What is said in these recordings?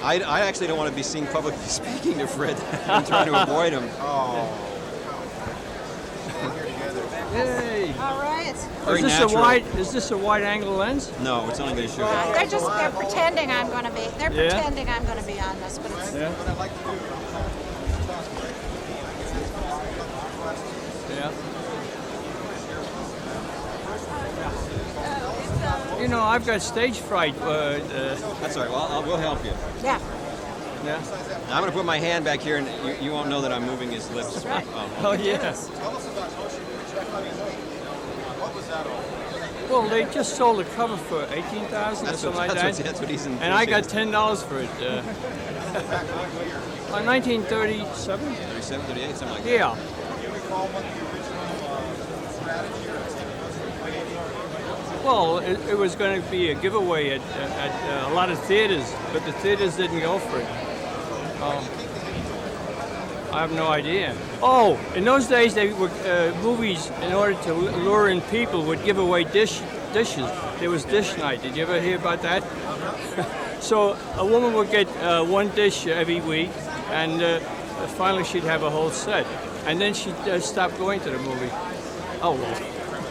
I actually don't want to be seen publicly speaking to Fred. I'm trying to avoid him. Oh. Yay! All right. Very Is this a wide angle lens? No, it's only going to show you. They're pretending I'm going to be. They're Yeah? pretending I'm going to be on this, but it's. Yeah. Yeah. You know, I've got stage fright. That's all right. Well, we'll help you. Yeah. Yeah. I'm going to put my hand back here, and you won't know that I'm moving his lips. That's right. Oh, yeah. Tell us about Ocean Check. What was that all? Well, they just sold a cover for $18,000 or something like that. That's what he's in. And I got $10 for it. 1937? 37, 38, something like that. Yeah. Do you recall what the original strategy or Well, it was going to be a giveaway at a lot of theaters, but the theaters didn't go for it. I have no idea. Oh, in those days, they were movies, in order to lure in people, would give away dishes. There was dish night. Did you ever hear about that? So a woman would get one dish every week, and finally she'd have a whole set. And then she'd stop going to the movie. Oh, well.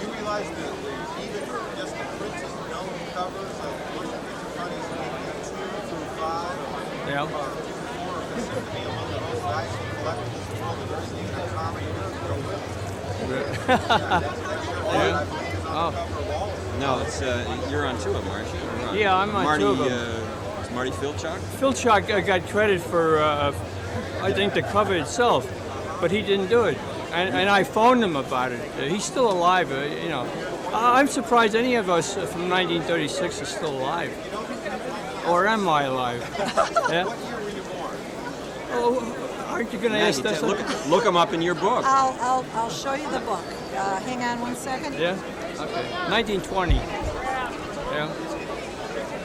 you realize that even just the Princess known covers of Motion Picture Funnies 2 through 5 Yeah. are to be among the most valuable collectibles in the world, and there's even a comic book to go with it. That's your heart, I believe, is on the cover of all of them. No, it's you're on two of them, aren't you? Or on- Yeah, I'm on Marty, two of them. Is Marty Filchuk? Philchuk got credit for, I think, the cover itself, but he didn't do it. And I phoned him about it. He's still alive, you know. I'm surprised any of us from 1936 are still alive. Or am I alive? Yeah? Oh, aren't you going to ask that? Look them up in your book. I'll show you the book. Hang on one second. Yeah? Okay. 1920. Yeah.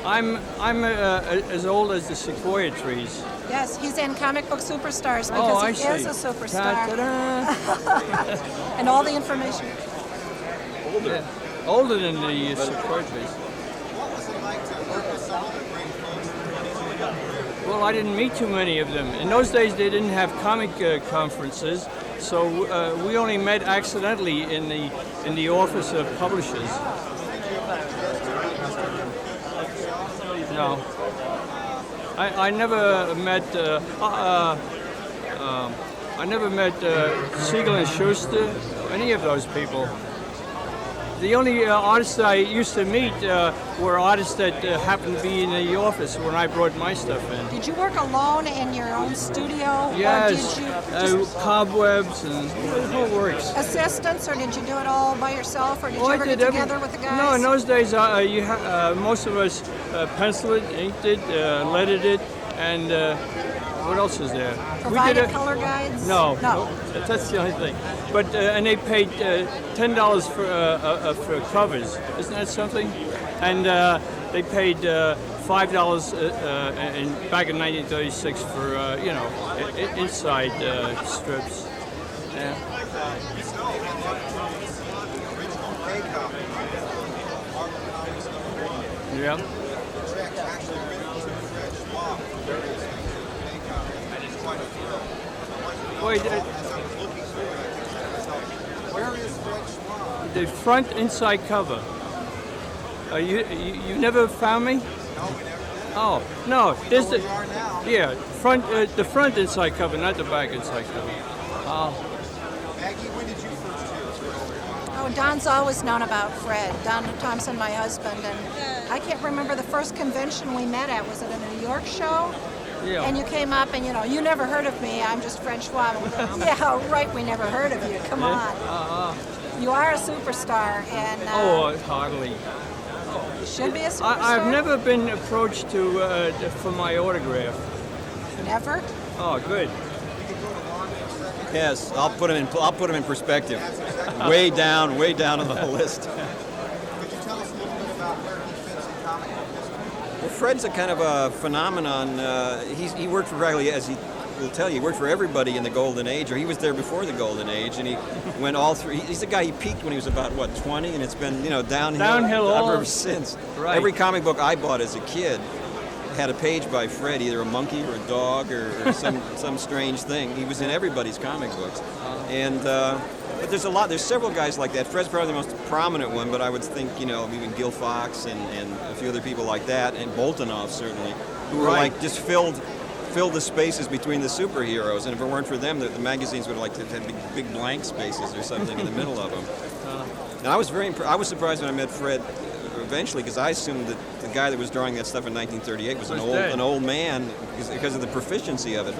I'm as old as the sequoia trees. Yes, he's in Comic Book Superstars because I he see. is a superstar. Ta-da-da. And all the information. Older. Yeah. Older than the sequoia trees. What was it like to work with some of the great folks in the 20s? Well, I didn't meet too many of them. In those days, they didn't have comic conferences, so we only met accidentally in the office of publishers. No, I never met. I never met Siegel and Schuster, any of those people. The only artists that I used to meet were artists that happened to be in the office when I brought my stuff in. Did you work alone in your own studio? Yes, Or did you cobwebs and the whole works. assistants, or did you do it all by yourself, or did you I ever did get together with the guys? No, in those days, most of us penciled it, inked it, leaded it, and what else is there? Provided color guides? No, No. that's the only thing. But and they paid $10 for covers. Isn't that something? And they paid $5 back in 1936 for inside strips. Yeah. Yeah. Check actually written to Fred Schwab, various pay copies. It's quite a thrill. Wait, As I was looking through it, I just asked myself, where is Fred Schwab? the front inside cover. You never found me? No, we never did. Oh no, there's Where we are now. the front inside cover, not the back inside cover. Maggie, when did you first hear us? Oh, Don's always known about Fred. Don Thompson, my husband, and I can't remember the first convention we met at. Was it a New York show? Yeah. And you came up and, you never heard of me. I'm just Fred Schwab. Yeah, right, we never heard of you. Come on. You are a superstar, and Hardly. you should be a superstar. I've never been approached for my autograph. Never? Oh, good. Yes, I'll put him in perspective. way down on the list. Could you tell us a little bit about where he fits in comic book history? Well, Fred's a kind of a phenomenon. He worked for practically, as he will tell you, he worked for everybody in the Golden Age, or he was there before the Golden Age, and he went all through. He's the guy. He peaked when he was about 20, and it's been downhill all ever since. right. Every comic book I bought as a kid had a page by Fred, either a monkey or a dog or some strange thing. He was in everybody's comic books. And but there's several guys like that. Fred's probably the most prominent one, but I would think, even Gil Fox and a few other people like that, and Boltinoff certainly, who were like just filled the spaces between the superheroes, and if it weren't for them, the magazines would have big blank spaces or something in the middle of them. And I was I was surprised when I met Fred eventually, because I assumed that the guy that was drawing that stuff in 1938 was an old man because of the proficiency of it.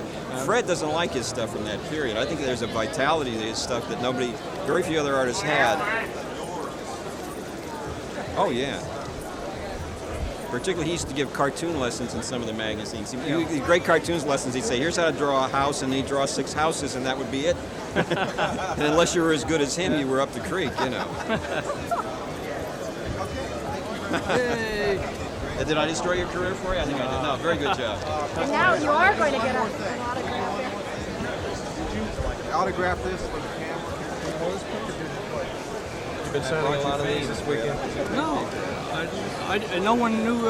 Fred doesn't like his stuff from that period. I think there's a vitality to his stuff that very few other artists had. Oh yeah. Particularly, he used to give cartoon lessons in some of the magazines. He great cartoons lessons. He'd say, "Here's how to draw a house," and he'd draw 6 houses, and that would be it. And unless you were as good as him, you were up the creek, Yay. Did I destroy your career for you? I think I did. No, very good job. And now you are going to get an autograph there. Autograph this for the camera. You've been signing a lot of these this weekend. No, no one knew.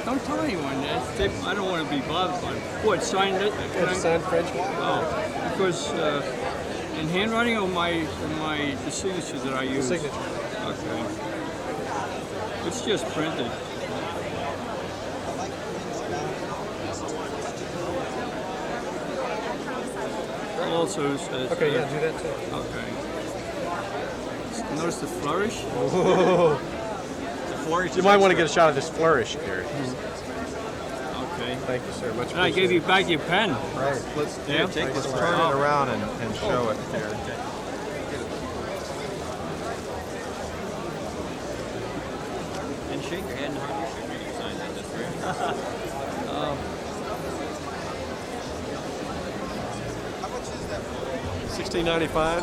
Don't tell anyone. I don't want to be bothered by it. What, signed it? Can I sign French? Oh, because in handwriting or the signature that I use? Signature. Okay. It's just printed. Also says. Okay, yeah, do that too. Okay. Notice the flourish? Whoa. You might want to get a shot of this flourish, Gary. Okay. Thank you, sir. Much And I gave you back your pen. Right. Let's Yeah? Take this turn it around and show it here. And shake your head and hardly shake when you sign that. That's very How much is that? $16.95.